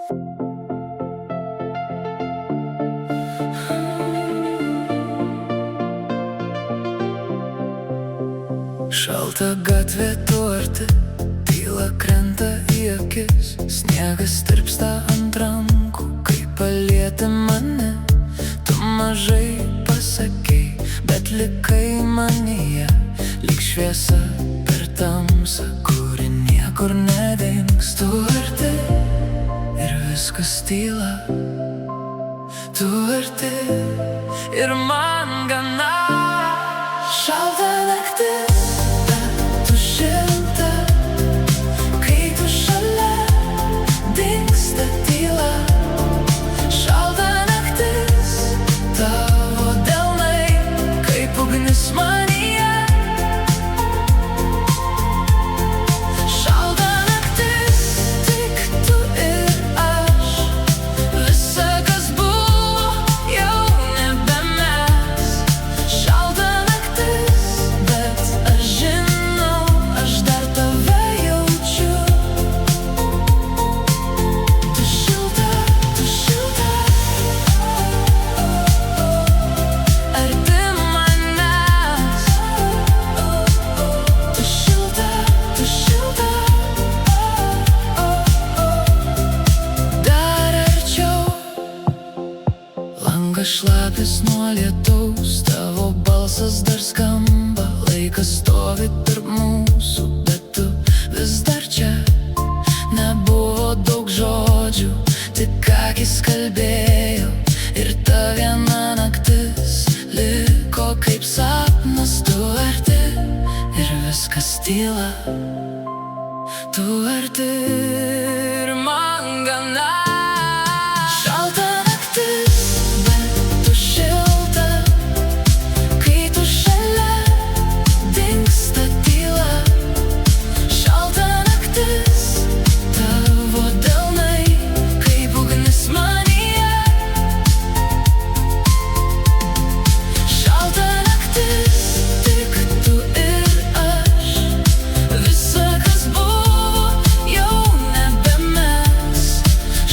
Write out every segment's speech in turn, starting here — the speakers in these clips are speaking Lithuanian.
Šalta gatvė, tu arti, tyla krenta į akis. Sniegas tirpsta ant rankų, kai palieti mane. Tu mažai pasakei, bet likai manyje, lyg šviesa per tamsą, kuri niekur nedings. Tu arti ir viskas tyla. Tu arti ir man gana. Šalta naktis, bet tu šilta, kai tu šalia, dingsta tyla. Šalta naktis, tavo delnai, kaip ugnis manyje. Šalta naktis, tik tu ir aš. Visa, kas buvo, jau nebe mes. Šalta naktis, bet aš žinau, aš dar tave jaučiu. Tu šilta, arti manęs. Tu šilta, dar arčiau. Langas šlapis nuo lietaus, tavo balsas dar skamba. Laikas stovi tarp mūsų, bet tu vis dar čia. Nebuvo daug žodžių, tik akys kalbėjo. Ir ta viena naktis liko kaip sapnas. Tu arti ir viskas tyla. Tu arti ir man gana. Šalta naktis, bet tu šilta, kai tu šalia, dingsta tyla. Šalta naktis, tavo delnai, kaip ugnis manyje. Šalta naktis, tik tu ir aš. Visa, kas buvo, jau nebe mes.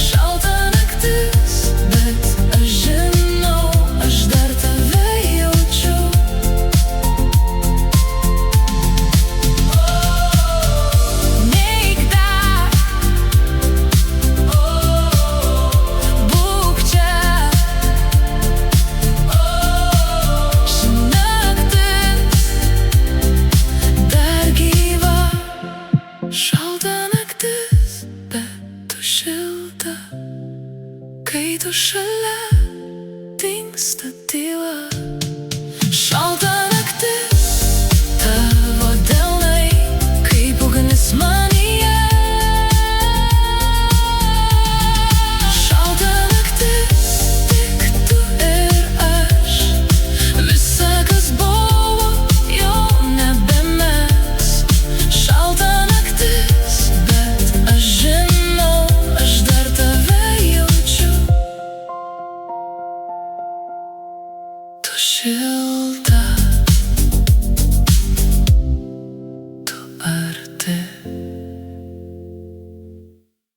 Šalta naktis, bet aš žinau, aš dar tave jaučiu. Neik dar, būk čia. Ši naktis dar gyva. Šalta naktis, bet tu šilta, kai tu šalia, dingsta tyla.